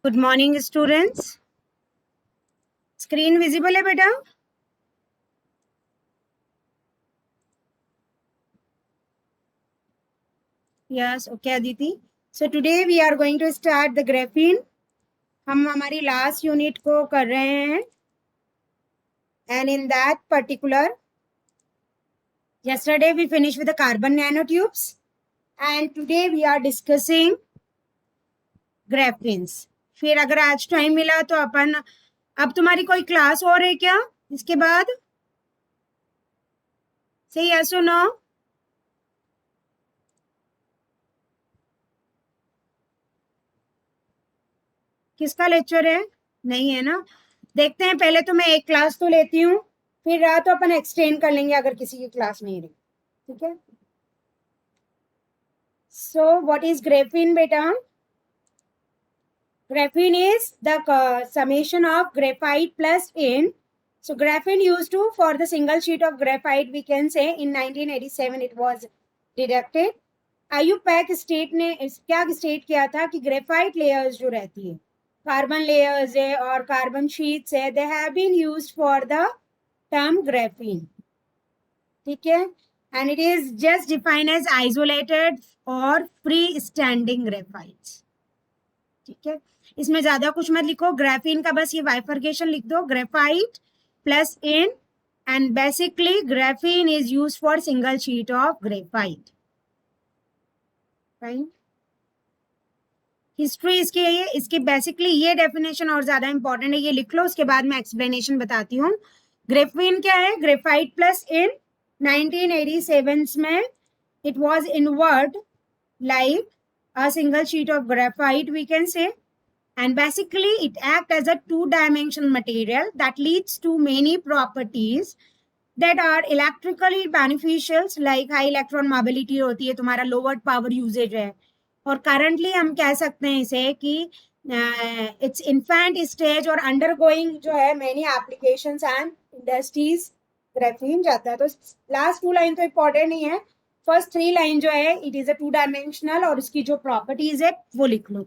Good morning students. Screen visible है बेटा? Yes, okay Aditi. So today we are going to start the graphene. हम हमारी last unit को कर रहे हैं and in that particular yesterday we finished with the carbon nanotubes and today we are discussing ग्राफीन्स। फिर अगर आज टाइम मिला तो अपन अब तुम्हारी कोई क्लास और है क्या इसके बाद? से यस और नो? किसका लेक्चर है? नहीं है ना? देखते हैं, पहले तो मैं एक क्लास तो लेती हूँ, फिर रात तो अपन एक्सटेंड कर लेंगे अगर किसी की क्लास नहीं रही। ठीक है। सो व्हाट इज ग्रेफीन बेटा? Graphene is the summation of graphite plus in. So graphene used to for the single sheet of graphite we can say in 1987 it was deducted. IUPAC state ने क्या state किया था कि graphite layers जो रहती है, carbon layers है और कार्बन शीट्स है, they have been used for the term graphene. ठीक है। And it is just defined as isolated और फ्री स्टैंडिंग ग्रेफाइट्स। ठीक है। इसमें ज्यादा कुछ मत लिखो, ग्राफीन का बस ये बाइफर्केशन लिख दो, graphite plus in, and basically graphene is use for single sheet of graphite. Fine. History इसकी है, इसकी बेसिकली ये डेफिनेशन और ज्यादा इंपॉर्टेंट है, ये लिख लो, उसके बाद मैं एक्सप्लेनेशन बताती हूँ। ग्रेफीन क्या है? ग्रेफाइट प्लस इन 1987 में it was inward like a single sheet of graphite we can say, and basically it acts as a two-dimensional material that leads to many properties that are electrically beneficial like high electron mobility होती है, तुम्हारा lowered power usage है, और currently हम कह सकते हैं इसे कि इट्स इन्फेंट स्टेज और अंडरगोइंग जो है many applications and industries graphene जाता है। तो लास्ट टू लाइन तो इंपॉर्टेंट नहीं है, फर्स्ट थ्री लाइन जो है it is a two dimensional और उसकी जो प्रॉपर्टीज है वो लिख लो।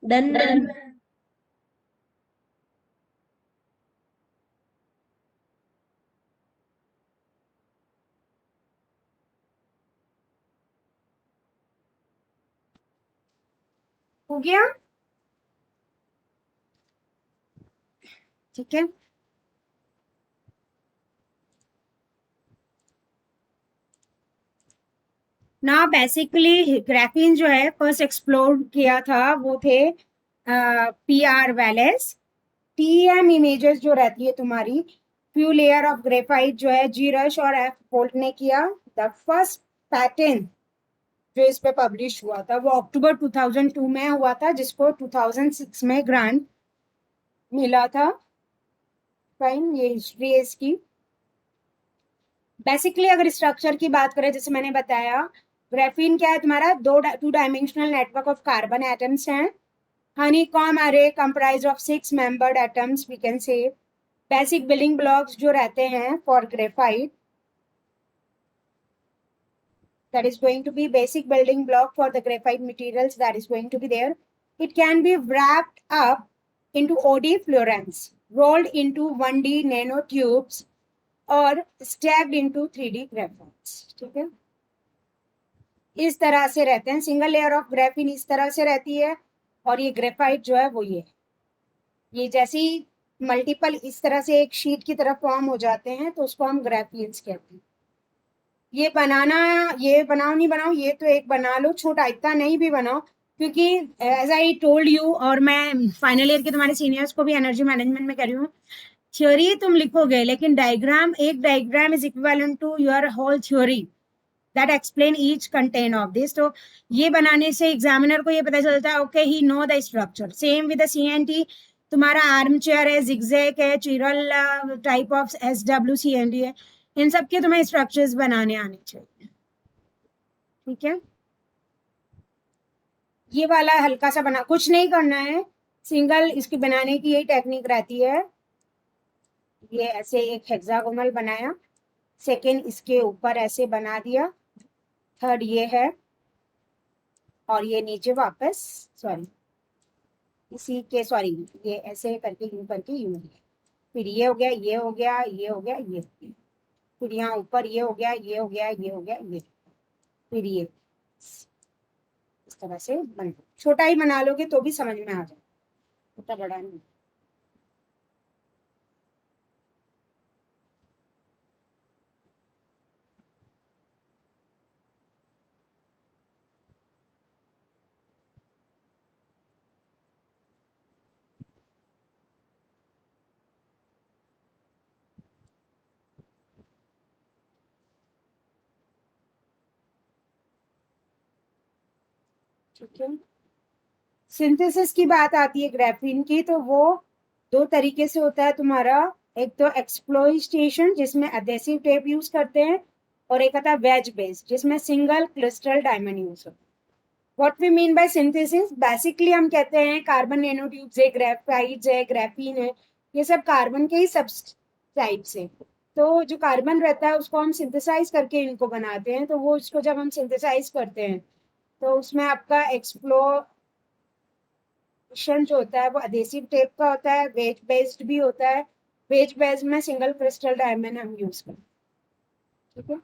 Done ma'am. हो गया? ठीक है। ना बेसिकली ग्राफीन जो है फर्स्ट एक्सप्लोर किया था वो थे पीआर वेलेस। टीएम इमेजेस जो रहती है तुम्हारी फ्यू लेयर ऑफ ग्रेफाइट जो है जी रश और एफ बोल्ट ने किया। द फर्स्ट पैटर्न जो इस पे पब्लिश हुआ था वो अक्टूबर 2002 में हुआ था, जिसको 2006 में ग्रांट मिला था। फाइन, ये हिस्ट्री है इसकी। बेसिकली अगर स्ट्रक्चर की बात करें, जैसे मैंने बताया, ग्राफीन क्या है तुम्हारा, two dimensional network of carbon atoms हैं। honeycomb array comprised of 6 membered atoms we can say। basic building blocks जो रहते हैं for graphite, that is going to be basic building block for the graphite materials that is going to be there। it can be wrapped up into OD fluorines, rolled into 1D nanotubes और stacked into 3D graphites। ठीक है, इस तरह से रहते हैं। Single layer of graphene इस तरह से रहती है, और ये ग्रेफाइट जो है वो ये जैसे ही मल्टीपल इस तरह से एक शीट की तरह फॉर्म हो जाते हैं तो उसको हम ग्राफीन्स कहते हैं। ये बनाना, ये बनाओ नहीं बनाओ, ये तो एक बना लो, छोटा इतना नहीं भी बनाओ, क्योंकि एज आई टोल्ड यू, और मैं फाइनल ईयर के तुम्हारे सीनियर्स को भी एनर्जी मैनेजमेंट में कह रही हूँ, थ्योरी तुम लिखोगे लेकिन डायग्राम, एक diagram is equivalent to your whole theory that explain each content of this। तो ये बनाने से एग्जामिनर को ये पता चलता है okay he know the structure. Same with the CNT, तुम्हारा आर्म चेयर है, जिगजैग है, chiral type of SW CNT है, इन सब के तुम्हें स्ट्रक्चर्स बनाने आने चाहिए। ठीक है, ये वाला हल्का सा बना, कुछ नहीं करना है, सिंगल इसकी बनाने की यही टेक्निक रहती है। ये ऐसे एक हेक्सागोनल बनाया, सेकेंड इसके ऊपर ऐसे बना दिया, थर्ड ये है, और ये नीचे वापस, सॉरी इसी के, सॉरी ये ऐसे करके यूं करके यूं, फिर ये हो गया, ये हो गया, ये हो गया, ये हो गया, फिर यहाँ ऊपर ये हो गया, ये हो गया, ये हो गया, ये, फिर ये इस तरह से बन, छोटा ही बना लोगे तो भी समझ में आ जाए, छोटा बड़ा नहीं। ठीक है, सिंथेसिस की बात आती है ग्राफीन की, तो वो दो तरीके से होता है तुम्हारा। एक तो एक्सप्लोइटेशन जिसमें एडेसिव टेप यूज करते हैं, और एक आता है वेज बेस जिसमें सिंगल क्रिस्टल डायमंड यूज होता है। What we mean by synthesis, basically हम कहते हैं कार्बन नैनोट्यूब्स है, ग्रेफाइट्स है, ग्राफीन है, ये सब कार्बन के ही सब टाइप्स है। तो जो कार्बन रहता है उसको हम सिंथेसाइज करके इनको बनाते हैं, तो वो इसको जब हम सिंथेसाइज करते हैं तो उसमें आपका एक्सप्लोरेशन जो होता है वो अडेसिव टेप का होता है, वेज बेस्ड भी होता है। वेज बेस्ड में सिंगल क्रिस्टल डायमंड हम यूज करते हैं। ठीक है,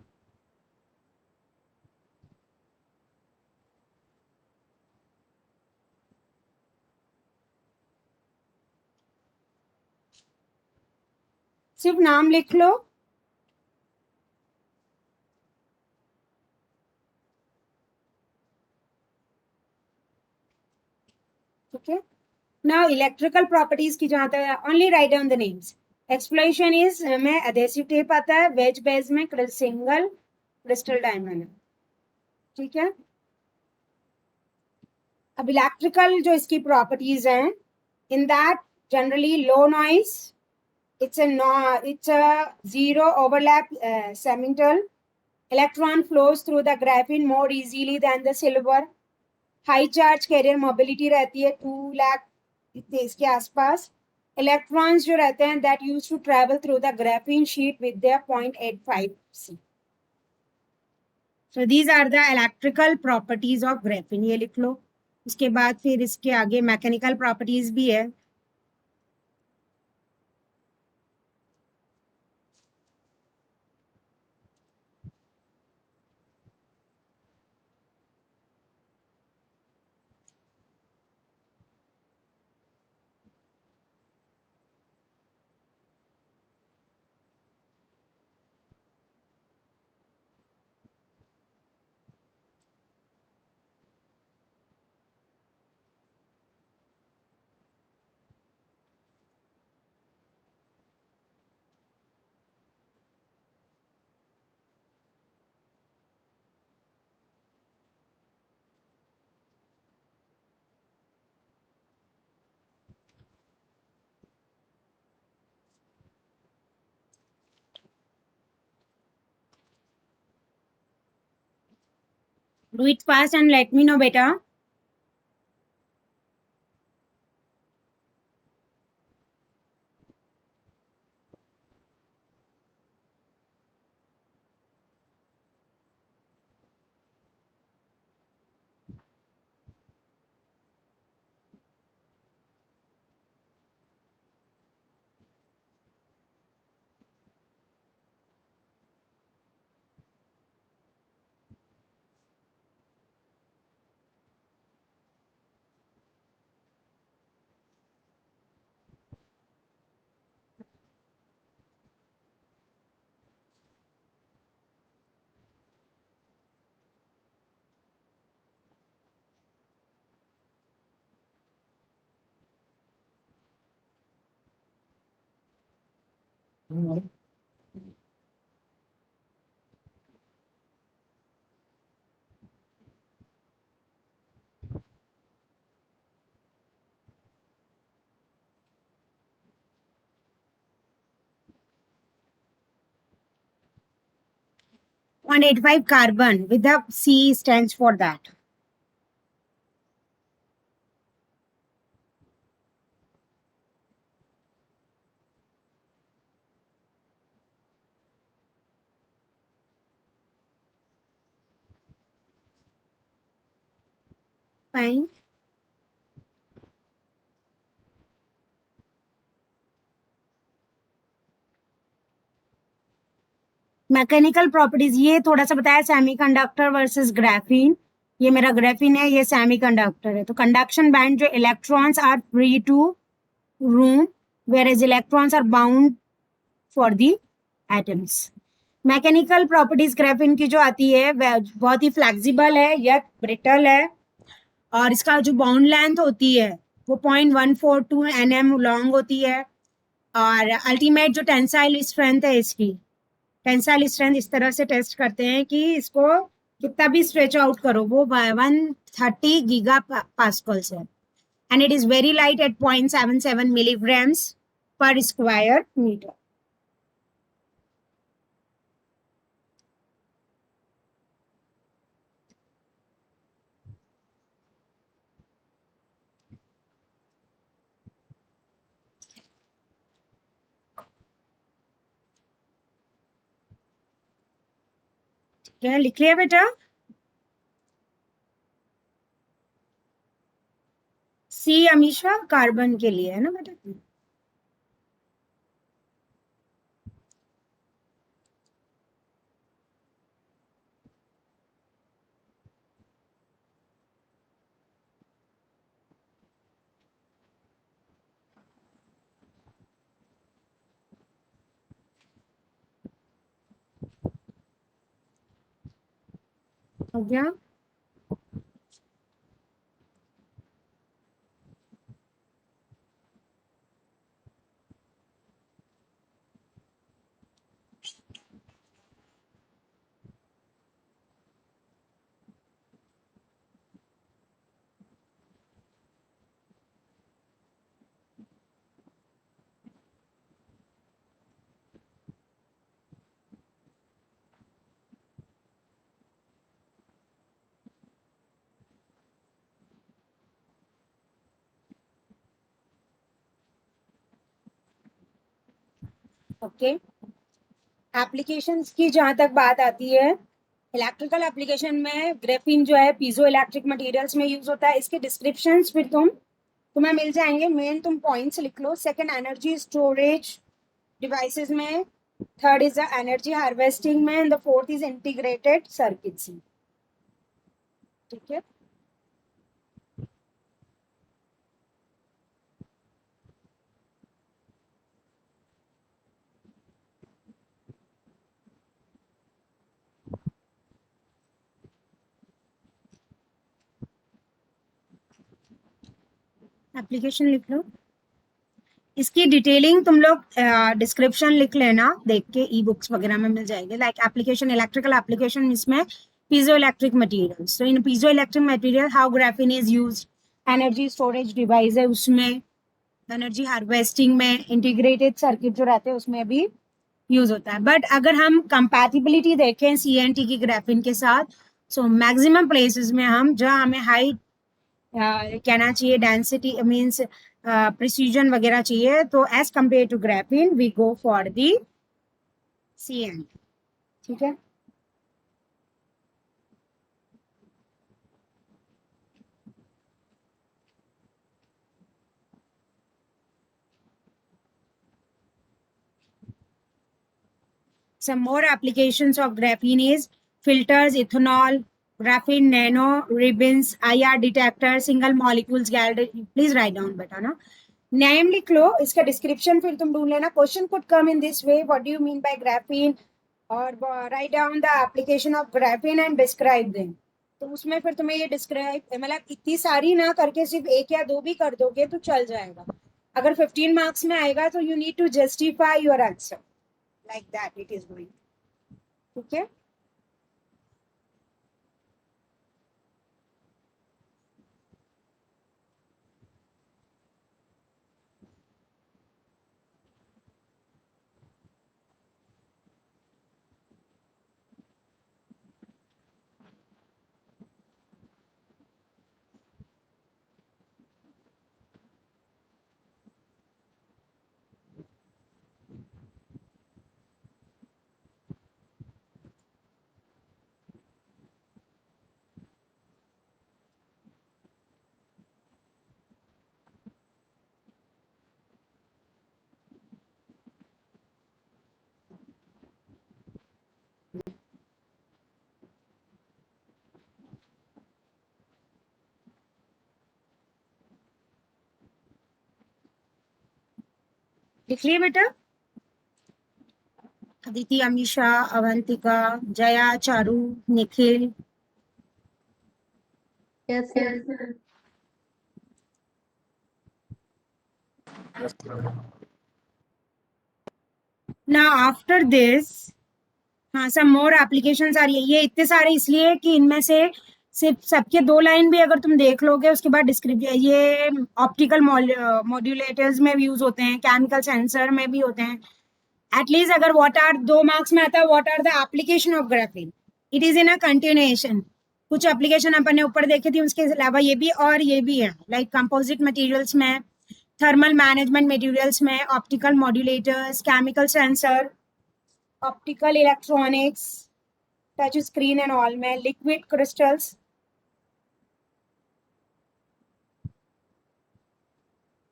सिर्फ नाम लिख लो। ठीक है, नाउ इलेक्ट्रिकल प्रॉपर्टीज की जहां तक, only write down the names. Exploration is में एडेसिव टेप आता है, वेज बेस में सिंगल क्रिस्टल डायमंड है। ठीक है, अब इलेक्ट्रिकल जो इसकी प्रॉपर्टीज हैं, in that generally low noise, it's a zero overlap symmetrical, electron flows through the graphene more easily than the silver, high charge carrier mobility रहती है 2 लाख इसके आसपास, इलेक्ट्रॉन्स जो रहते हैं that used to travel through the graphene sheet with their 0.85 c। so these are the electrical properties of graphene, ये लिख लो। उसके बाद फिर इसके आगे मैकेनिकल प्रॉपर्टीज भी है। Do it fast and let me know, beta. One 85 carbon with the C stands for that. Fine. Mechanical properties, ये थोड़ा सा बताया सेमीकंडक्टर वर्सेस ग्राफीन. ये मेरा ग्राफीन है, ये सेमीकंडक्टर है. तो कंडक्शन बैंड जो electrons are free to roam whereas electrons are bound for the atoms. Mechanical properties graphene की जो आती है वह बहुत ही फ्लेक्सिबल है या ब्रिटल है, और इसका जो बाउंड लेंथ होती है वो 0.142 nm लॉन्ग होती है. और अल्टीमेट जो टेंसाइल स्ट्रेंथ है, इसकी टेंसाइल स्ट्रेंथ इस तरह से टेस्ट करते हैं कि इसको कितना भी स्ट्रेच आउट करो वो 130 गीगा पास्कल्स है. And it is very light at 0.77 milligrams पर स्क्वायर मीटर. क्या लिख लिया बेटा? सी अमीशा कार्बन के लिए है ना बेटा? हो गया? ओके. एप्लीकेशंस की जहां तक बात आती है, इलेक्ट्रिकल एप्लीकेशन में ग्रेफीन जो है पीजो इलेक्ट्रिक मटेरियल्स में यूज होता है. इसके डिस्क्रिप्शंस फिर तुम्हें मिल जाएंगे. मेन तुम पॉइंट्स लिख लो. सेकंड, एनर्जी स्टोरेज डिवाइसेस में. Third is the energy harvesting में. And the fourth is integrated circuits. ठीक है. एप्लीकेशन लिख लो. इसकी डिटेलिंग तुम लोग डिस्क्रिप्शन लिख लेना, देख के ई बुक्स वगैरह में मिल जाएगी. लाइक एप्लीकेशन, इलेक्ट्रिकल एप्लीकेशन, इसमें पीजो इलेक्ट्रिक मटीरियल्स. तो इन piezo electric material how graphene is use. Energy storage device है उसमें, एनर्जी हार्वेस्टिंग में, इंटीग्रेटेड सर्किट जो रहते हैं उसमें भी यूज होता है. बट अगर हम कंपैटिबिलिटी देखें सीएनटी की ग्राफीन के साथ, सो मैक्सिमम प्लेसेस में हम जहाँ हमें हाइट कहना चाहिए, डेंसिटी मीन्स प्रिसीजन वगैरह चाहिए, तो as compare to graphene we go for the CN. ठीक है. Some more applications of graphene is filters, ethanol, graphene nano, ribbons, IR detector, single molecules gallery. Please write down beta na. Namely clo, इसका description फिर तुम ढूंढ लेना. Question could come in this way. What do you mean by graphene? और write down the application of graphene and describe them. तो उसमें फिर तुम्हें ये डिस्क्राइब, मतलब इतनी सारी ना करके सिर्फ एक या दो भी कर दोगे तो चल जाएगा. अगर 15 मार्क्स में आएगा तो you need to justify your answer. Like that it is going. Okay. लिख लिए बेटा. Aditi, Amisha, Avantika, Jaya, Charu, Nikhil. Yes, sir. Now after this, हाँ, some more applications आ रही है. ये इतने सारे इसलिए कि इनमें से सिर्फ सबके 2 लाइन भी अगर तुम देख लोगे उसके बाद डिस्क्रिप्शन, ये ऑप्टिकल मॉड्यूलेटर्स में भी यूज होते हैं, केमिकल सेंसर में भी होते हैं. एटलीस्ट अगर व्हाट आर 2 मार्क्स में आता है, what are the application of graphene, it is in a continuation. कुछ एप्लीकेशन अपन ने ऊपर देखी थी, उसके अलावा ये भी और ये भी है, लाइक कंपोजिट मटेरियल्स में, थर्मल मैनेजमेंट मटेरियल्स में, optical modulators, chemical sensor, optical electronics, touch screen and all में, liquid crystals,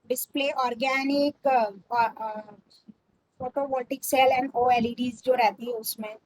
display organic, photovoltaic cell and OLEDs जो रहती है उसमें.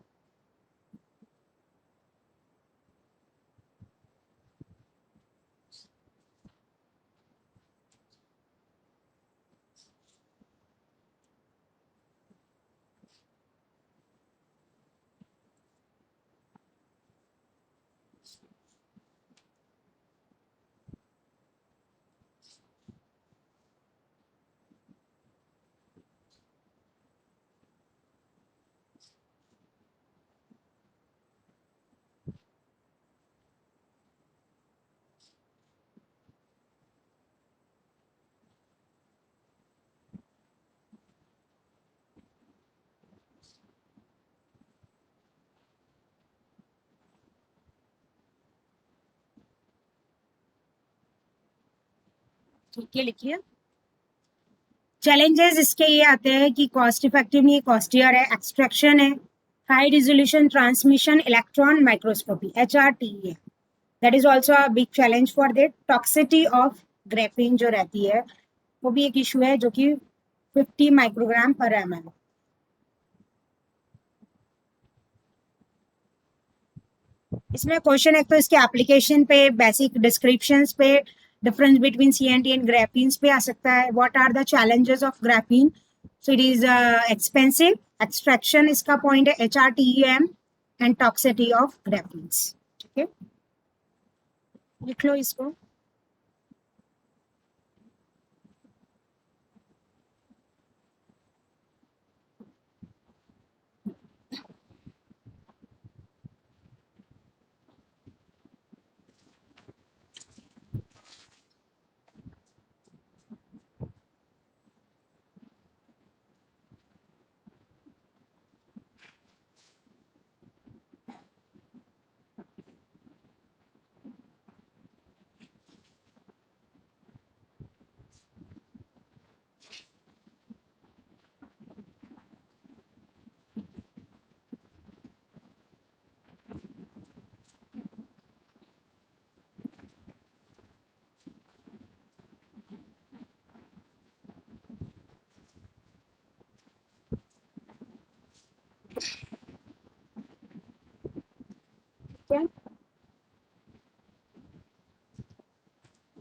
ठीक है, लिखिए. चैलेंजेस इसके ये आते हैं कि कॉस्ट इफेक्टिव नहीं, कॉस्टियर है, एक्सट्रैक्शन है, high resolution transmission, electron microscopy, HRTE है. That is also a big challenge for that. Toxicity of graphene जो रहती है वो भी एक इशू है, जो कि 50 माइक्रोग्राम पर ml. इसमें क्वेश्चन एक तो इसके एप्लीकेशन पे, बेसिक डिस्क्रिप्शंस पे, difference between CNT and graphenes पे आ सकता है. What are the challenges of graphene? So it is expensive, extraction इसका पॉइंट है, HRTEM and toxicity of graphenes. ठीक है, लिख लो इसको.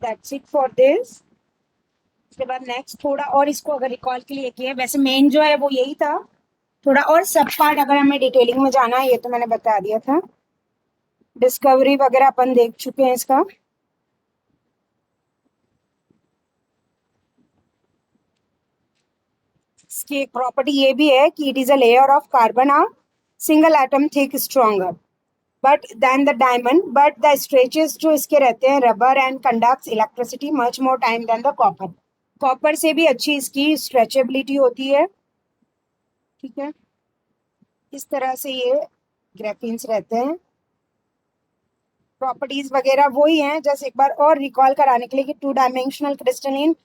That's it for this. उसके बाद नेक्स्ट थोड़ा और इसको अगर रिकॉल के लिए किया, वैसे मेन जो है वो यही था, थोड़ा और सब पार्ट अगर हमें डिटेलिंग में जाना है, ये तो मैंने बता दिया था। डिस्कवरी वगैरह अपन देख चुके हैं इसका। इसकी एक प्रॉपर्टी ये भी है कि it is a layer of carbon a single atom thick stronger but than the diamond, but the stretches जो इसके रहते हैं rubber and conducts electricity much more time than the copper. Copper से भी अच्छी इसकी स्ट्रेचेबिलिटी होती है। ठीक है, इस तरह से ये ग्रेफिन्स रहते हैं। प्रॉपर्टीज वगैरह वही हैं, जस्ट एक बार और रिकॉल कराने के लिए कि 2 डायमेंशनल क्रिस्टलिन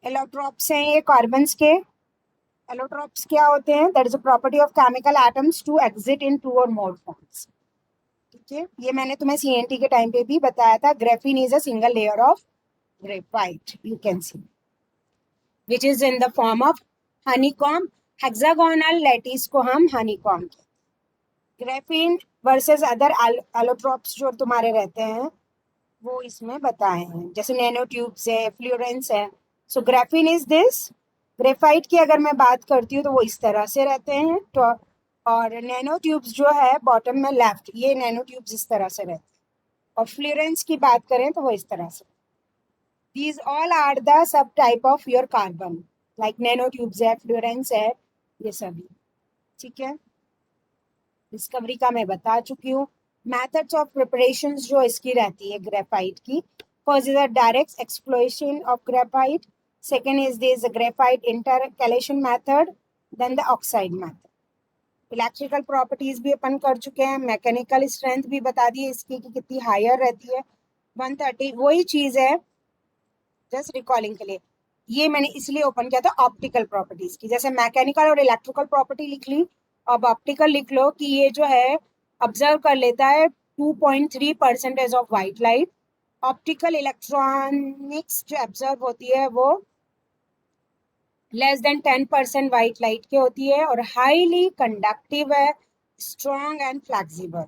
एलोट्रॉप्स हैं ये कार्बन्स के। एलोट्रॉप्स क्या होते हैं? That is a property of chemical atoms to exist in 2 और मोर फॉर्म्स। ठीक है, ये मैंने तुम्हें सीएनटी के टाइम पे भी बताया था। Graafian is a single layer of graphite, you can see, which is in the form of honeycomb. Hexagonal lattice को हम honeycomb. Graafian versus other allotropes जो तुम्हारे रहते हैं वो इसमें बताए हैं, जैसे नैनो ट्यूब्स है, फ्लोरेंस है। सो ग्रेफिन इज दिस। ग्रेफाइट की अगर मैं बात करती हूँ तो वो इस तरह से रहते हैं, तो और नैनो ट्यूब्स जो है बॉटम में लेफ्ट, ये नैनो ट्यूब्स इस तरह से रहते हैं। और फ्लोरेंस की बात करें तो वो इस तरह से। These all are the sub type of your carbon, like nano tubes है, फ्लोरेंस है, ये सभी। ठीक है, डिस्कवरी का मैं बता चुकी हूँ। मेथड्स ऑफ प्रिपरेशन जो इसकी रहती है ग्रेफाइट की, first is a direct exploration of graphite, second is this graphite intercalation method, then the oxide method. Electrical properties भी अपन कर चुके हैं, मैकेनिकल स्ट्रेंथ भी बता दी है इसकी कि कितनी हायर रहती है, 130। वही चीज है, जस्ट रिकॉलिंग के लिए ये मैंने इसलिए ओपन किया था ऑप्टिकल प्रॉपर्टीज की। जैसे मैकेनिकल और इलेक्ट्रिकल प्रॉपर्टी लिख ली, अब ऑप्टिकल लिख लो कि ये जो है ऑब्जर्व कर लेता है 2.3% of white light. Optical electronics जो ऑब्जर्व होती है वो लेस देन 10% वाइट लाइट की होती है और हाईली कंडक्टिव है, strong and flexible.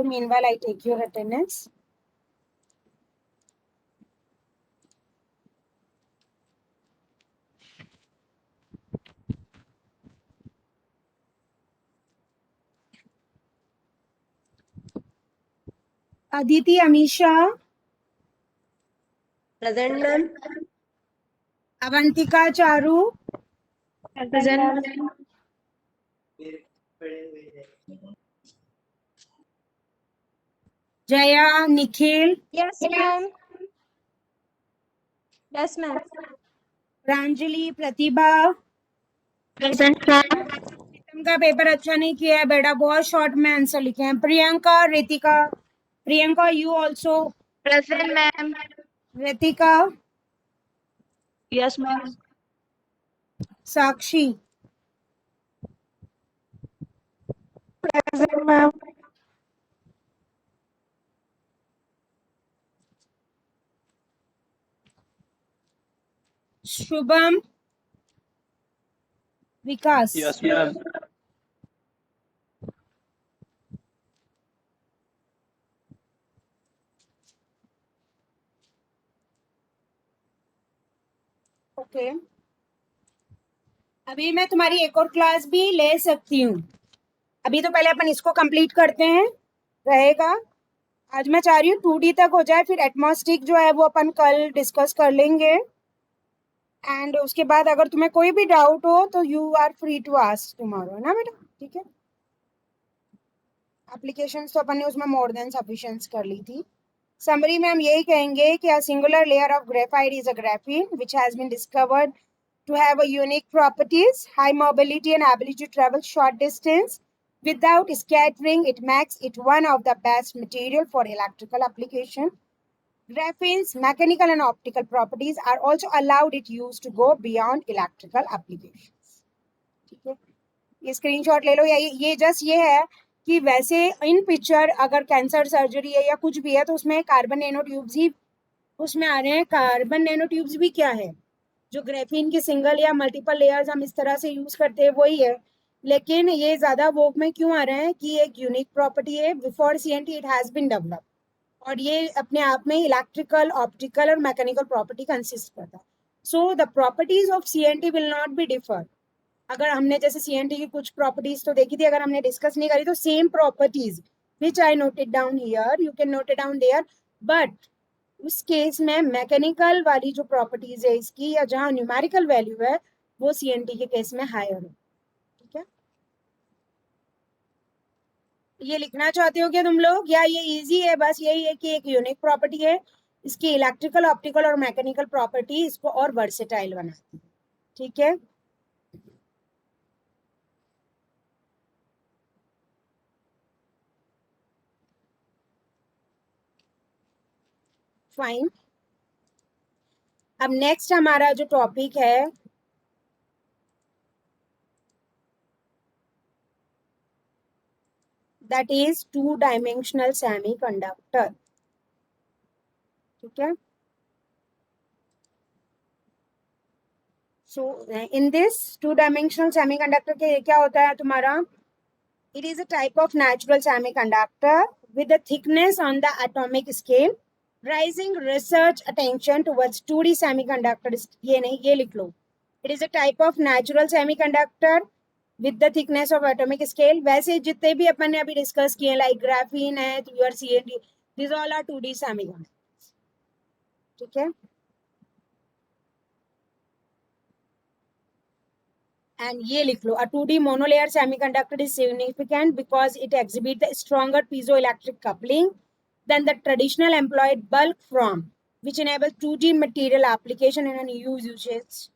Meanwhile, I take your attendance. Aditi, Amisha, Present, ma'am. Avantika, Charu, Present. Jaya, Nikhil, Yes, ma'am. Yes, ma'am. Pranjali, Pratibha. Present, ma'am. Pritam का पेपर अच्छा नहीं किया है बेटा, बहुत शॉर्ट में आंसर लिखे हैं। Priyanka, Ritika, Priyanka you also. Present, ma'am. Ritika, Yes, ma'am. Sakshi, Present, ma'am. Shubham, Vikas. Yes, ma'am. Okay, अभी मैं तुम्हारी एक और क्लास भी ले सकती हूँ। अभी तो पहले अपन इसको कंप्लीट करते हैं, रहेगा। आज मैं चाह रही हूँ 2D तक हो जाए, फिर एटमॉस्टिक जो है वो अपन कल डिस्कस कर लेंगे। एंड उसके बाद अगर तुम्हें कोई भी डाउट हो तो you are free to ask tomorrow, ना बेटा? ठीक है, एप्लीकेशंस तो अपन ने उसमें मोर देन सफिशिएंट कर ली थी। समरी में हम यही कहेंगे कि a singular layer of graphite is a graphene which has been discovered to have a unique properties, high mobility and ability to travel short distance, Without scattering, it makes it one of the best material for electrical application. Graphene's mechanical and optical properties are also allowed it use to go beyond electrical applications. ठीक है, ये screenshot ले लो, या ये just ये है कि वैसे इन पिक्चर अगर कैंसर सर्जरी है या कुछ भी है तो उसमें कार्बन नैनो ट्यूब्स ही उसमें आ रहे हैं. कार्बन नैनो ट्यूब्स भी क्या है, जो ग्रेफीन की सिंगल या मल्टीपल लेयर्स हम इस तरह से यूज करते हैं वही है, लेकिन ये ज्यादा वोक में क्यों आ रहे हैं कि एक यूनिक प्रॉपर्टी है. Before CNT it has been developed, और ये अपने आप में इलेक्ट्रिकल, ऑप्टिकल और मैकेनिकल प्रॉपर्टी कंसिस्ट करता है. So the properties of CNT will not be differ. अगर हमने जैसे सीएनटी की कुछ प्रॉपर्टीज तो देखी थी, अगर हमने डिस्कस नहीं करी तो same properties which I noted down here, you can note it down there, but उस केस में मैकेनिकल वाली जो प्रॉपर्टीज है इसकी, या जहां न्यूमेरिकल वैल्यू है, वो सीएनटी के केस में हायर है. ठीक है, ये लिखना चाहते हो क्या तुम लोग, या ये इजी है, बस यही है कि एक यूनिक प्रॉपर्टी है, इसकी इलेक्ट्रिकल, ऑप्टिकल और मैकेनिकल प्रॉपर्टी इसको और वर्सेटाइल बनाती है. ठीक है, फाइन. अब नेक्स्ट हमारा जो टॉपिक है दैट इज 2-dimensional सेमीकंडक्टर. ठीक है, सो इन दिस 2-dimensional सेमीकंडक्टर के क्या होता है तुम्हारा, it is a type of natural semiconductor with a thickness on the atomic scale, raising research attention towards 2D semiconductors. ये नहीं, ये लिख लो. It is a type of natural semiconductor with the thickness of atomic scale. वैसे जितने भी अपन ने अभी discuss किए, लाइक ग्राफीन है, your CNT, these all are 2D semiconductors. ठीक है, and ये लिख लो, a 2D monolayer semiconductor is significant because it exhibits a stronger piezoelectric coupling than the traditional employed bulk form, which enables 2D material application in a new usage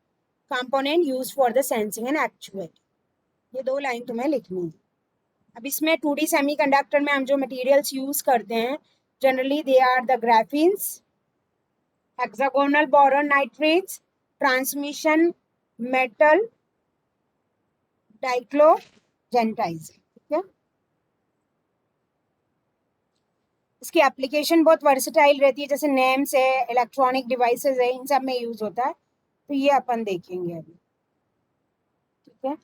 component used for the sensing and actuation. ये दो line तुम्हें लिखनी है. अब इसमें 2D semiconductor में हम जो मटेरियल्स यूज करते हैं generally they are the graphenes, hexagonal boron nitrates, transmission metal, dichalcogenides. ठीक है, इसकी एप्लीकेशन बहुत वर्सेटाइल रहती है, जैसे नेम्स है, इलेक्ट्रॉनिक डिवाइसेस है, इन सब में यूज होता है. तो ये अपन देखेंगे अभी. ठीक है,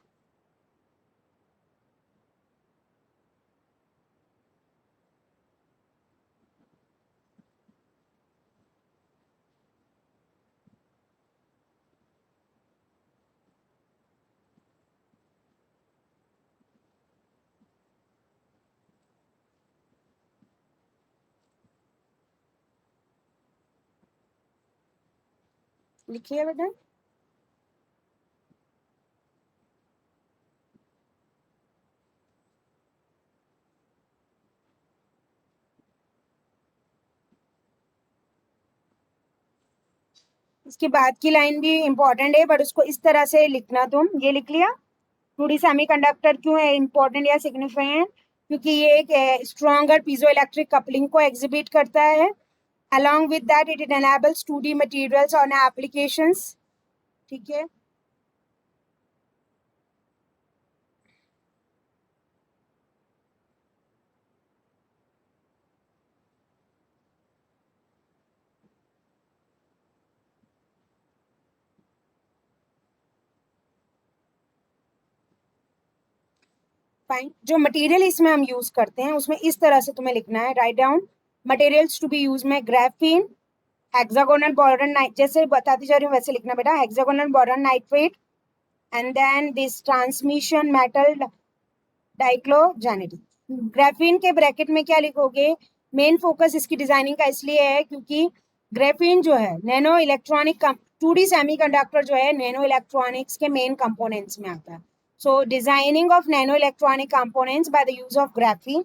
लिखिए बेटा. इसके बाद की लाइन भी इंपॉर्टेंट है, बट उसको इस तरह से लिखना तुम. ये लिख लिया. 2D सेमीकंडक्टर क्यों है इंपॉर्टेंट या सिग्निफिकेंट, क्योंकि ये एक स्ट्रॉन्गर पीजो इलेक्ट्रिक कपलिंग को एग्जिबिट करता है. Along with that it enables 2D materials on applications. ठीक है, फाइन. जो मटेरियल इसमें हम यूज करते हैं उसमें इस तरह से तुम्हें लिखना है. Write down materials to be use में ग्राफीन, हेक्सागोनल बोरॉन नाइट, जैसे बताती जा रही हूँ वैसे लिखना बेटा. Hexagonal boron nitrate and then this transmission metal dichalcogenide. Graphene के ब्रैकेट में क्या लिखोगे, मेन फोकस इसकी डिजाइनिंग का इसलिए है क्योंकि ग्राफीन जो है नैनो इलेक्ट्रॉनिक 2D सेमीकंडक्टर जो है नैनो इलेक्ट्रॉनिक्स के मेन कंपोनेंट्स में आता है. So designing of nano electronic components by the use of graphene.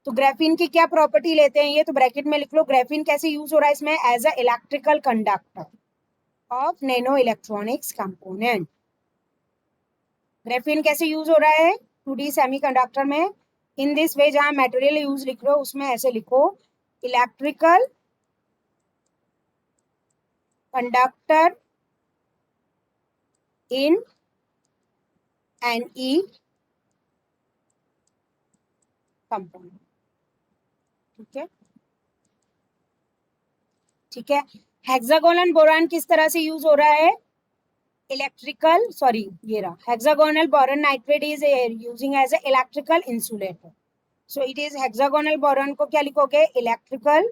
तो ग्राफीन की क्या प्रॉपर्टी लेते हैं ये तो ब्रैकेट में लिख लो. ग्राफीन कैसे यूज हो रहा है इसमें, as a electrical conductor of nano electronics component. Graphene कैसे यूज हो रहा है 2D सेमीकंडक्टर में इन दिस वे, जहां मटेरियल यूज लिख रहे हो उसमें ऐसे लिखो, electrical conductor in Ne component. ठीक है, ठीक है। हेक्सागोनल बोरॉन किस तरह से यूज हो रहा है? इलेक्ट्रिकल, सॉरी ये रहा, hexagonal boron nitrate is using as a electrical insulator. So it is hexagonal boron को क्या लिखोगे? इलेक्ट्रिकल,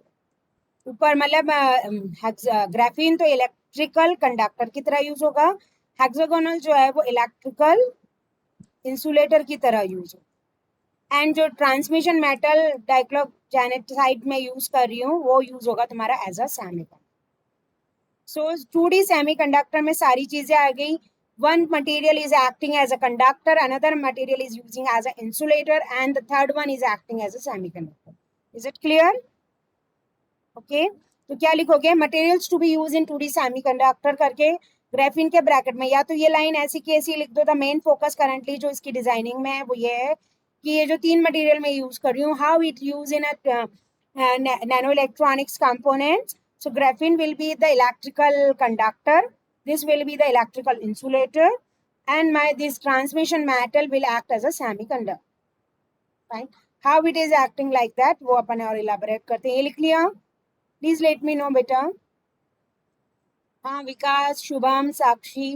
ऊपर मतलब ग्राफीन तो इलेक्ट्रिकल कंडक्टर की तरह यूज होगा, हेक्सागोनल जो है वो इलेक्ट्रिकल इंसुलेटर की तरह यूज होगा। एंड जो ट्रांसमिशन मेटल डाइक्लोरोजेनेटाइड में यूज कर रही हूँ वो यूज होगा तुम्हारा as a semiconductor. So 2D semiconductor में सारी चीजें आ गई। One material is acting as a conductor, another material is using as an insulator, and the third one is acting as a semiconductor. Is it clear? Okay. तो क्या लिखोगे? Materials to be used in 2D semiconductor करके graphene के bracket में, या तो ये line ऐसी की ऐसी लिख दो। द मेन फोकस करंटली जो इसकी डिजाइनिंग में है वो ये है कि ये जो 3 मटेरियल में यूज कर रही हूँ, how it use in nano electronics components. So graphene will be the electrical conductor, this will be the electrical insulator, and this transmission metal will act as a semiconductor. Fine. How it is acting like that वो अपन और elaborate करते हैं। ये लिख लिया? Please let me know बेटा। हाँ विकास, शुभम, साक्षी,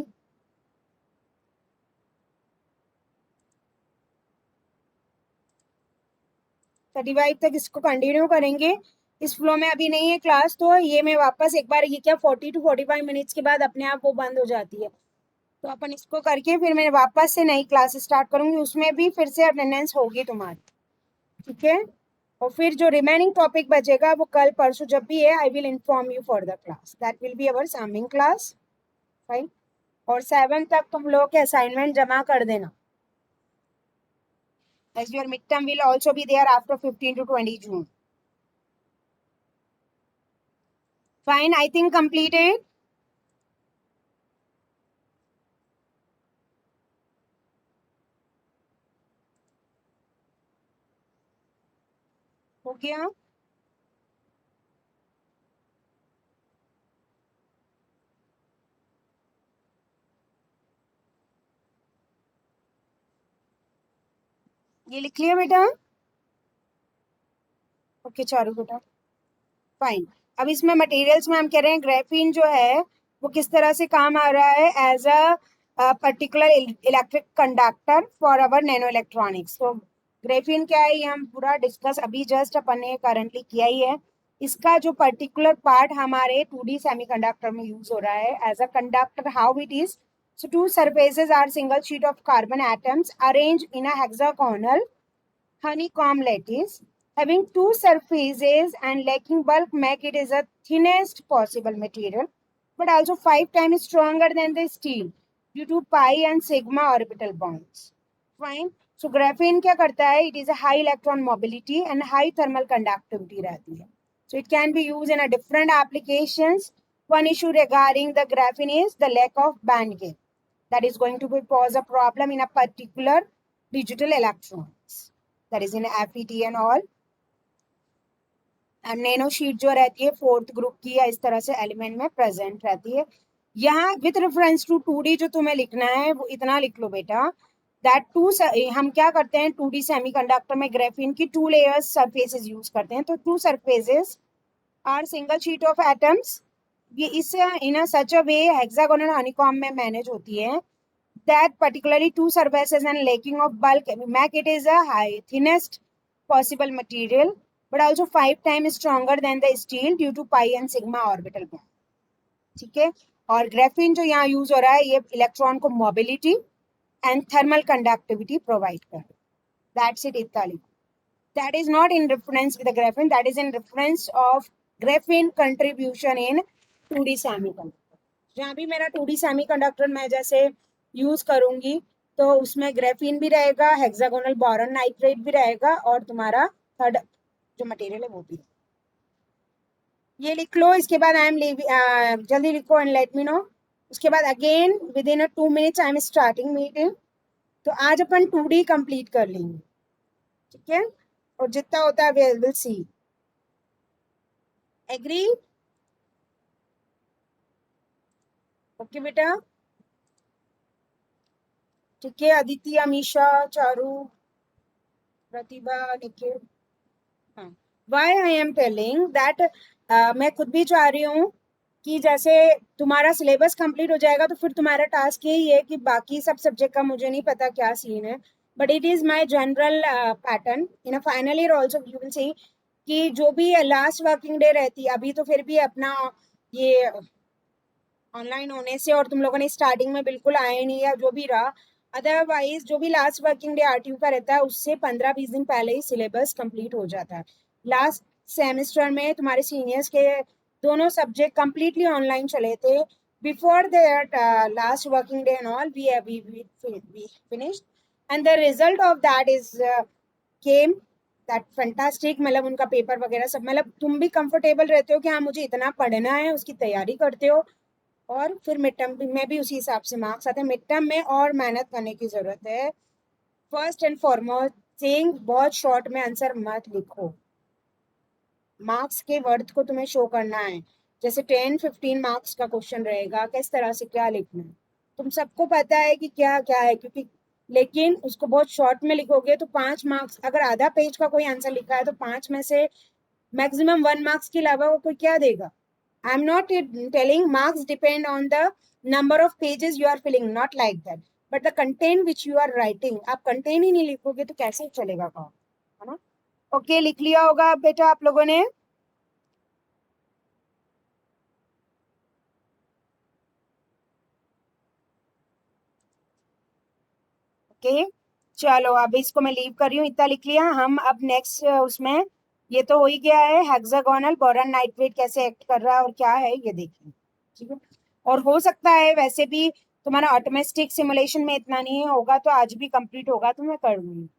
35 तक इसको कंटिन्यू करेंगे। इस फ्लो में अभी नहीं है क्लास, तो ये मैं वापस एक बार, ये क्या 40 to 45 मिनट्स के बाद अपने आप वो बंद हो जाती है, तो अपन इसको करके फिर मैं वापस से नई क्लास स्टार्ट करूंगी, उसमें भी फिर से अटेंडेंस होगी तुम्हारी। ठीक है, और फिर जो रिमेनिंग टॉपिक बचेगा वो कल परसों जब भी है, I will inform you for the class, that will be our summing class. Fine. और 7 तक तुम लोग के असाइनमेंट जमा कर देना, as your midterm will also be there after 15 to 20 June. Fine, I think completed. हो गया? ये लिख लिया बेटा? ओके चारू बेटा। फाइन। अब इसमें मटेरियल्स में हम कह रहे हैं ग्राफीन जो है वो किस तरह से काम आ रहा है as a particular electric conductor for our nano electronics. तो ग्राफीन क्या है ये हम पूरा डिस्कस अभी जस्ट अपन ने करंटली किया ही है। इसका जो पर्टिकुलर पार्ट हमारे 2D सेमीकंडक्टर में यूज हो रहा है as a conductor, how it is. So two surfaces are single sheet of carbon atoms arranged in a hexagonal honeycomb lattice. Having two surfaces and lacking bulk make it is a thinnest possible material, but also 5 times stronger than the steel due to pi and sigma orbital bonds. Fine. So graphene क्या करता है? It is a high electron mobility and high thermal conductivity रहती है. So it can be used in a different applications. One issue regarding the graphene is the lack of band gap. That is going to be pose a problem in a particular digital electronics. That is in FET and all. Nano sheet जो रहती है 4th group की या इस तरह से element में present रहती है। यहाँ विथ रेफरेंस टू 2D जो तुम्हें लिखना है वो इतना लिख लो बेटा, दैट हम क्या करते हैं 2D सेमीकंडक्टर में ग्राफीन की 2 लेयर्स सरफेसेस यूज करते हैं। तो 2 surfaces are single sheet of atoms, ये is in such a way hexagonal honeycomb में मैनेज होती है, that particularly 2 surfaces and lacking of bulk make it is a high thinnest possible material, but also 5 times stronger than the steel due to pi and sigma orbital bond. ठीक है, और graphene जो यहाँ use हो रहा है ये electron को mobility and thermal conductivity provide कर, दैट्स इट इताली। That is not in reference with the graphene, that is in reference of graphene contribution in 2D semiconductor. जहाँ भी मेरा 2D सेमीकंडक्टर मैं जैसे यूज करूंगी तो उसमें ग्राफीन भी रहेगा, हेक्सागोनल बोरॉन नाइट्रेट भी रहेगा, और तुम्हारा थर्ड जो मटेरियल है वो भी। ये लिख लो, इसके बाद आई एम जल्दी लिखो एंड लेट मी नो। उसके बाद again with in 2 minutes I am starting meeting. तो आज अपन 2D कंप्लीट कर लेंगे, ठीक है, और जितना होता है we will see. Agree? Okay बेटा, ठीक है। अदिति, अमीशा, चारू, प्रतिभा, निखिल। हाँ, why I am telling that, मैं खुद भी चाह रही हूँ कि जैसे तुम्हारा सिलेबस कंप्लीट हो जाएगा तो फिर तुम्हारा टास्क यही है कि बाकी सब सब्जेक्ट का मुझे नहीं पता क्या सीन है, but it is my general pattern in a final year also you will see कि जो भी लास्ट वर्किंग डे रहती है, अभी तो फिर भी अपना ये ऑनलाइन होने से और तुम लोगों ने स्टार्टिंग में बिल्कुल आए नहीं या जो भी रहा, अदरवाइज जो भी लास्ट वर्किंग डे आरटीयू का रहता है उससे 15-20 दिन पहले ही सिलेबस कंप्लीट हो जाता है। लास्ट सेमेस्टर में तुम्हारे सीनियर्स के दोनों सब्जेक्ट कंप्लीटली ऑनलाइन चले थे। Before that last working day and all we finished and the result of that is came that fantastic. मतलब उनका पेपर वगैरह सब, मतलब तुम भी कंफर्टेबल रहते हो कि हाँ मुझे इतना पढ़ना है, उसकी तैयारी करते हो, और फिर मिड टर्म में भी उसी हिसाब से मार्क्स आते हैं। मिड टर्म में और मेहनत करने की जरूरत है। फर्स्ट एंड फॉरमोस्ट थिंग, बहुत शॉर्ट में आंसर मत लिखो, मार्क्स के वर्थ को तुम्हें शो करना है। जैसे 10-15 मार्क्स का क्वेश्चन रहेगा, किस तरह से क्या लिखना है तुम सबको पता है कि क्या क्या है, क्योंकि लेकिन उसको बहुत शॉर्ट में लिखोगे तो 5 मार्क्स, अगर आधा पेज का कोई आंसर लिखा है तो 5 में से मैक्सिमम 1 मार्क्स के अलावा वो कोई क्या देगा। I am not telling marks depend on the number of pages you are filling, not like that, but the content which you are writing. आप कंटेंट ही नहीं लिखोगे तो कैसे चलेगा काम, है ना? ओके, लिख लिया होगा बेटा आप लोगों ने? ओके, चलो अब इसको मैं लीव कर रही हूँ, इतना लिख लिया हम। अब नेक्स्ट उसमें ये तो हो ही गया है, हेक्सागोनल बोरॉन नाइट्रेट कैसे एक्ट कर रहा है और क्या है ये देखिए, ठीक है। और हो सकता है वैसे भी तुम्हारा ऑटोमेटिक सिमुलेशन में इतना नहीं होगा तो आज भी कंप्लीट होगा तो मैं कर दूंगी।